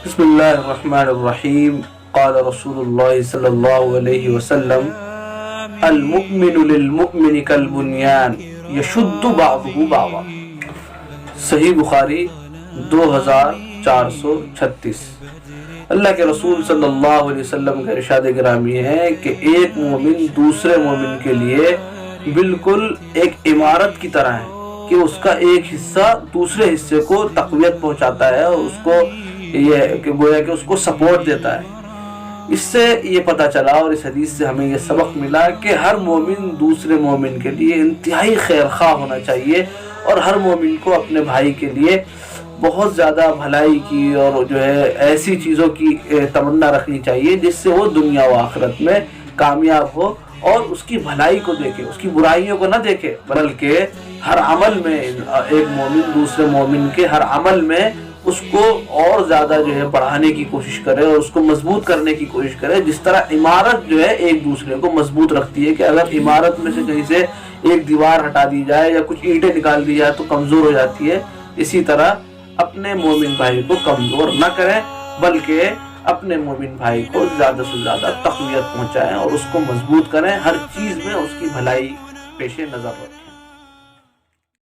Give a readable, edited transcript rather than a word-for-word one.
بسم اللہ الرحمن الرحیم. قال رسول اللہ صلی اللہ علیہ وسلم المؤمن للمؤمن کالبنیان یشد بعضہ بعضا. صحیح بخاری 2436. اللہ کے رسول صلی اللہ علیہ وسلم کا ارشاد گرامی ہے کہ ایک مومن دوسرے مومن کے لیے بالکل ایک عمارت کی طرح ہے کہ اس کا ایک حصہ دوسرے حصے کو تقویت پہنچاتا ہے اور اس کو یہ کہ گویا کہ اس کو سپورٹ دیتا ہے. اس سے یہ پتہ چلا اور اس حدیث سے ہمیں یہ سبق ملا کہ ہر مومن دوسرے مومن کے لیے انتہائی خیر خواہ ہونا چاہیے اور ہر مومن کو اپنے بھائی کے لیے بہت زیادہ بھلائی کی اور جو ہے ایسی چیزوں کی تمنا رکھنی چاہیے جس سے وہ دنیا و آخرت میں کامیاب ہو اور اس کی بھلائی کو دیکھے، اس کی برائیوں کو نہ دیکھے، بلکہ ہر عمل میں ایک مومن دوسرے مومن کے ہر عمل میں اس کو اور زیادہ جو ہے بڑھانے کی کوشش کرے اور اس کو مضبوط کرنے کی کوشش کرے. جس طرح عمارت جو ہے ایک دوسرے کو مضبوط رکھتی ہے کہ اگر عمارت میں سے کہیں سے ایک دیوار ہٹا دی جائے یا کچھ اینٹیں نکال دی جائے تو کمزور ہو جاتی ہے، اسی طرح اپنے مومن بھائی کو کمزور نہ کریں بلکہ اپنے مومن بھائی کو زیادہ سے زیادہ تقویت پہنچائیں اور اس کو مضبوط کریں، ہر چیز میں اس کی بھلائی پیش نظر رکھیں.